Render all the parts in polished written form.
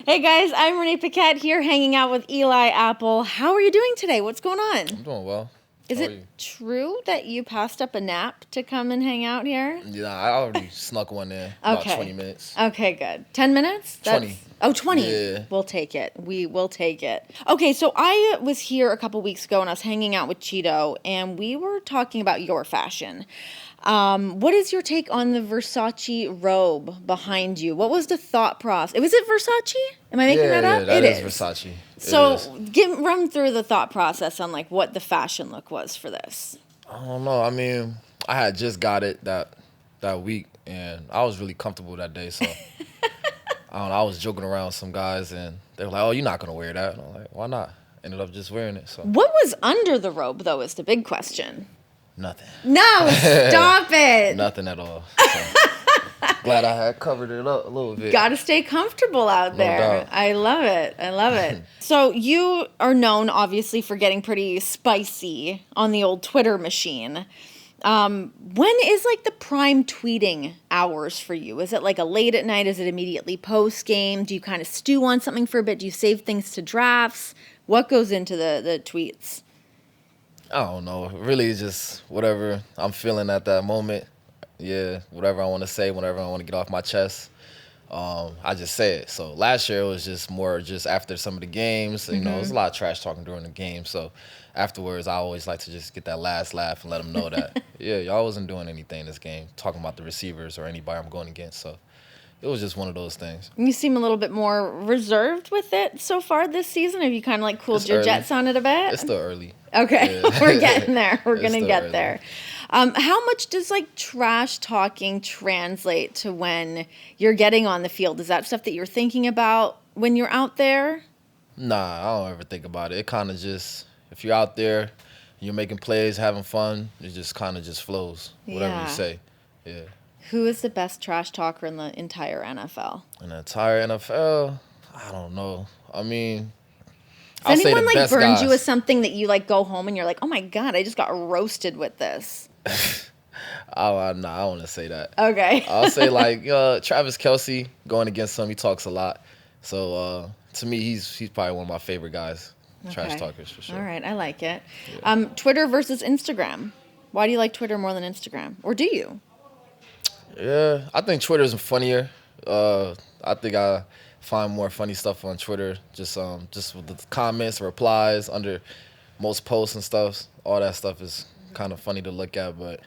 Hey guys, I'm Renee Piquette here hanging out with Eli Apple. How are you doing today? What's going on? I'm doing well. Is How are it you? true that you passed up a nap to come and hang out here? Yeah, I already snuck one in. About Okay. 20 minutes. Okay, good. 10 minutes? 20. Oh, 20. Yeah. We'll take it. We will take it. Okay, so I was here a couple weeks ago and I was hanging out with Cheeto and we were talking about your fashion. What is your take on the Versace robe behind you? What was the thought process? Was it Versace? Am I making that up? That It is is. Versace. So It is. run through the thought process on like what the fashion look was for this. I don't know. I mean, I had just got it that week, and I was really comfortable that day. So I don't know, I was joking around with some guys, and they were like, "Oh, you're not gonna wear that?" And I'm like, "Why not?" Ended up just wearing it. So What was under the robe though is the big question. nothing. No, stop it. Nothing at all. So, glad I had covered it up a little bit. Got to stay comfortable out No there. doubt. I love it. I love it. So you are known, obviously, for getting pretty spicy on the old Twitter machine. When is like the prime tweeting hours for you? Is it like a late at night? Is it immediately post game? Do you kind of stew on something for a bit? Do you save things to drafts? What goes into the tweets? I don't know. Really, it's just whatever I'm feeling at that moment. Yeah, whatever I want to say, whatever I want to get off my chest, I just say it. So last year it was just more just after some of the games. You know, it was a lot of trash talking during the game. So afterwards, I always like to just get that last laugh and let them know that, yeah, y'all wasn't doing anything this game, talking about the receivers or anybody I'm going against. So it was just one of those things. You seem a little bit more reserved with it so far this season. Have you kind of like cooled It's your early. jets on it a bit? It's still early. Okay, Yeah. we're getting there. We're It's going to still get early. there. How much does like trash talking translate to when you're getting on the field? Is that stuff that you're thinking about when you're out there? Nah, I don't ever think about it. It kind of just, if you're out there, you're making plays, having fun, it just kind of just flows, whatever Yeah. you say. Yeah. Who is the best trash talker in the entire NFL? In the entire NFL, I don't know. I mean, Has I'll say anyone the like best burned guys. you with something that you like go home and you're like, oh my God, I just got roasted with this? I want to say that. Okay. I'll say like Travis Kelce going against him. He talks a lot, so to me, he's probably one of my favorite guys. Trash Okay. talkers for sure. All right, I like it. Yeah. Twitter versus Instagram. Why do you like Twitter more than Instagram? Or do you? Yeah, I think Twitter's funnier. I think I find more funny stuff on Twitter. Just with the comments, replies under most posts and stuff. All that stuff is kind of funny to look at, but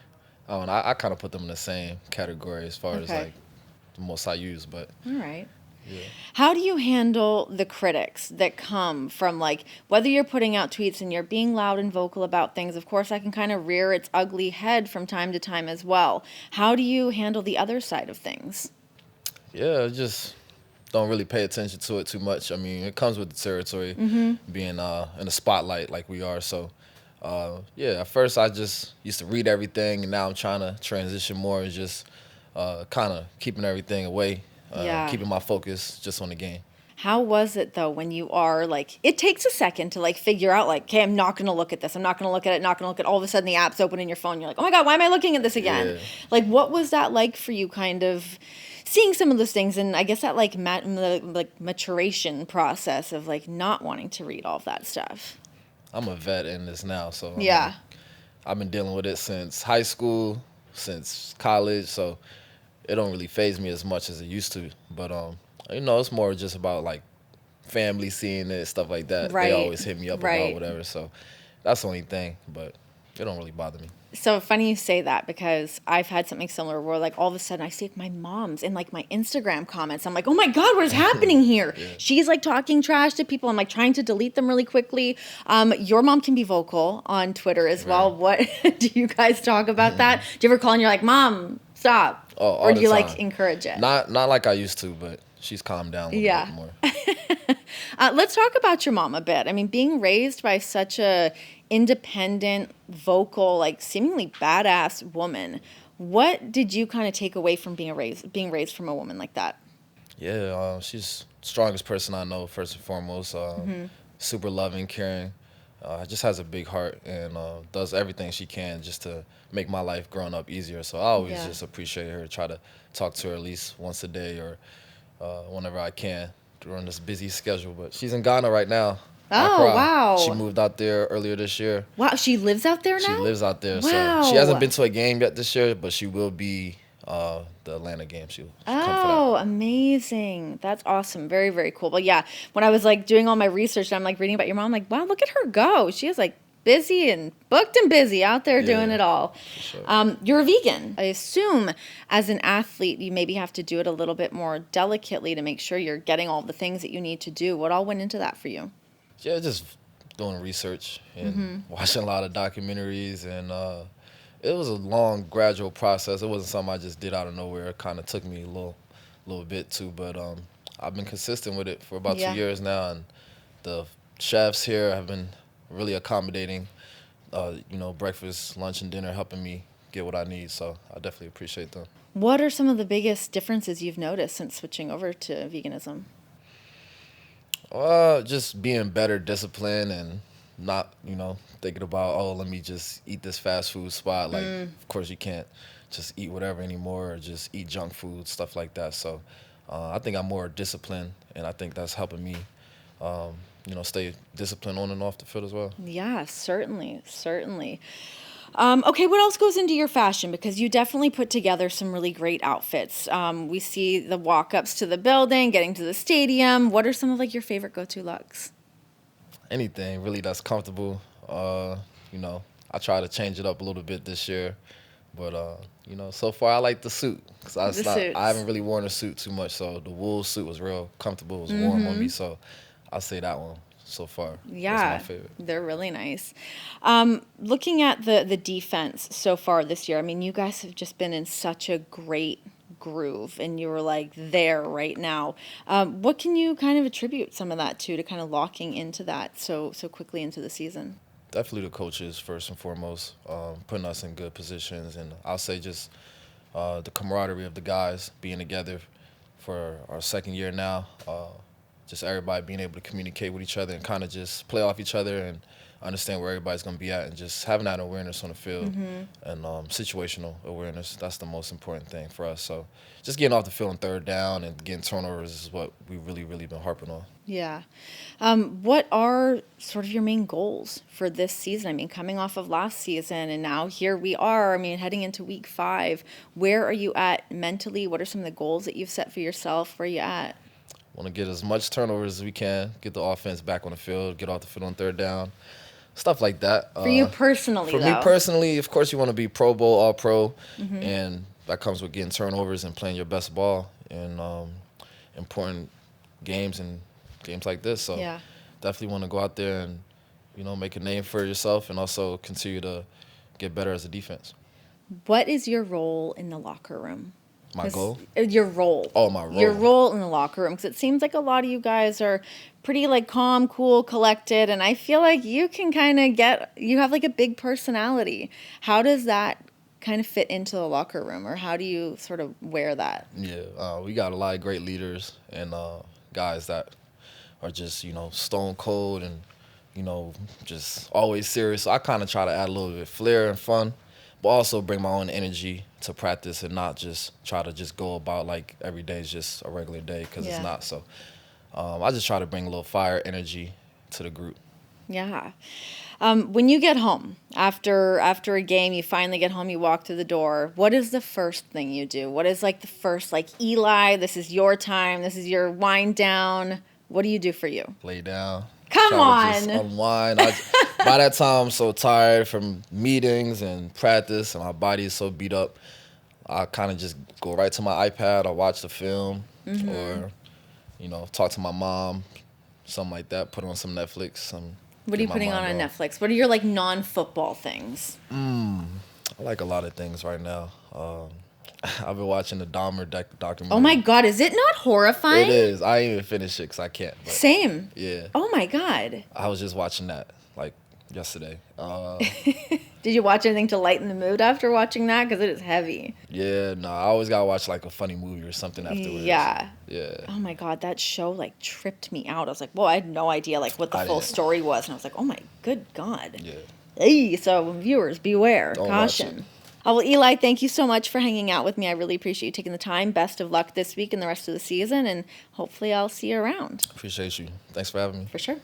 I don't know. I kind of put them in the same category as far as Okay. like the most I use. But All right. yeah, How do you handle the critics that come from like whether you're putting out tweets and you're being loud and vocal about things? Of course, that can kind of rear its ugly head from time to time as well. How do you handle the other side of things? yeah, just don't really pay attention to it too much. I mean, it comes with the territory, being in the spotlight like we are. So, yeah, at first I just used to read everything, and now I'm trying to transition more and just kind of keeping everything away, Yeah. keeping my focus just on the game. How was it though when you are like, it takes a second to like figure out like, okay, I'm not going to look at this. I'm not going to look at it, not going to look at all of a sudden the app's open in your phone. You're like, oh my God, why am I looking at this again? Yeah. Like, what was that like for you kind of seeing some of those things? And I guess that like maturation process of like not wanting to read all of that stuff. I'm a vet in this now, so I mean, Yeah. I've been dealing with it since high school, since college, so it don't really faze me as much as it used to. But it's more just about like family seeing it, stuff like that. Right. They always hit me up Right. about whatever, so that's the only thing. But it don't really bother me. So funny you say that because I've had something similar where like all of a sudden I see my mom's in like my Instagram comments. I'm like, oh my God, what is happening here? Yeah. She's like talking trash to people. I'm like trying to delete them really quickly. Your mom can be vocal on Twitter as well. Right. What do you guys talk about that? Do you ever call and you're like, Mom, stop? Oh, all or do the you like time. encourage it? Not like I used to, but she's calmed down a little bit more. Let's talk about your mom a bit. I mean, being raised by such a independent, vocal, like seemingly badass woman. What did you kind of take away from being raised from a woman like that? Yeah, she's the strongest person I know, first and foremost. Super loving, caring. Just has a big heart and does everything she can just to make my life growing up easier. So I always Yeah. just appreciate her, try to talk to her at least once a day or whenever I can during this busy schedule. But she's in Ghana right now. Oh, Accra. wow. She moved out there earlier this year. Wow, she lives out there now? She lives out there. Wow. So she hasn't been to a game yet this year, but she will be the Atlanta game. She'll come for that. Oh, amazing. That's awesome. Very, very cool. But yeah, when I was like doing all my research and I'm like reading about your mom, I'm like, wow, look at her go. She is like busy and booked and busy out there doing it all. Sure. You're a vegan. I assume as an athlete, you maybe have to do it a little bit more delicately to make sure you're getting all the things that you need to do. What all went into that for you? Yeah, just doing research and watching a lot of documentaries, and it was a long, gradual process. It wasn't something I just did out of nowhere. It kind of took me a little bit too, but I've been consistent with it for about 2 years now, and the chefs here have been really accommodating. Breakfast, lunch, and dinner, helping me get what I need. So I definitely appreciate them. What are some of the biggest differences you've noticed since switching over to veganism? Just being better disciplined and not, thinking about, oh, let me just eat this fast food spot. Like, of course, you can't just eat whatever anymore or just eat junk food, stuff like that. So I think I'm more disciplined, and I think that's helping me, stay disciplined on and off the field as well. Yeah, certainly, certainly. Okay, what else goes into your fashion? Because you definitely put together some really great outfits. We see the walk-ups to the building, getting to the stadium. What are some of like your favorite go-to looks? Anything really that's comfortable. I try to change it up a little bit this year, but so far I like the suit because I haven't really worn a suit too much. So the wool suit was real comfortable. It was warm on me, so I'll say that one. So far, yeah, that's my favorite. They're really nice. Looking at the defense so far this year, I mean, you guys have just been in such a great groove, and you were like there right now. What can you kind of attribute some of that to kind of locking into that so quickly into the season? Definitely the coaches first and foremost, putting us in good positions, and I'll say just the camaraderie of the guys being together for our second year now. Just everybody being able to communicate with each other and kind of just play off each other and understand where everybody's going to be at, and just having that awareness on the field and situational awareness. That's the most important thing for us. So just getting off the field on third down and getting turnovers is what we really, really been harping on. Yeah. What are sort of your main goals for this season? I mean, coming off of last season and now here we are, I mean, heading into week 5, where are you at mentally? What are some of the goals that you've set for yourself? Where are you at? Want to get as much turnovers as we can, get the offense back on the field, get off the field on third down, stuff like that. For you personally, For me personally, of course, you want to be Pro Bowl, All-Pro, and that comes with getting turnovers and playing your best ball in important games and games like this. So definitely want to go out there and, make a name for yourself and also continue to get better as a defense. What is your role in the locker room? My goal? Your role. Oh, my role. Your role in the locker room. Because it seems like a lot of you guys are pretty like calm, cool, collected. And I feel like you can kind of you have like a big personality. How does that kind of fit into the locker room? Or how do you sort of wear that? Yeah, we got a lot of great leaders and guys that are just, stone cold and, just always serious. So I kind of try to add a little bit of flair and fun, but also bring my own energy to practice and not just try to just go about like every day is just a regular day, because it's not. So I just try to bring a little fire energy to the group. Yeah. When you get home after a game, you finally get home, you walk through the door. What is the first thing you do? What is like the first, like, Eli, this is your time, this is your wind down. What do you do for you? Lay down. Come on. Just unwind. By that time, I'm so tired from meetings and practice, and my body is so beat up. I kind of just go right to my iPad. I watch the film, or, talk to my mom, something like that. Put on some Netflix. What are you putting on Netflix? What are your like non-football things? I like a lot of things right now. I've been watching the Dahmer documentary. Oh my God, is it not horrifying? It is. I ain't even finished it because I can't. But Same. yeah. Oh my God. I was just watching that like yesterday. Did you watch anything to lighten the mood after watching that? Because it is heavy. Yeah, no, I always gotta watch like a funny movie or something afterwards. Yeah. Yeah. Oh my God, that show like tripped me out. I was like, whoa, I had no idea like what the full story was, and I was like, oh my good God. Yeah. Hey, so viewers, beware, Don't caution. Well, Eli, thank you so much for hanging out with me. I really appreciate you taking the time. Best of luck this week and the rest of the season, and hopefully I'll see you around. Appreciate you. Thanks for having me. For sure.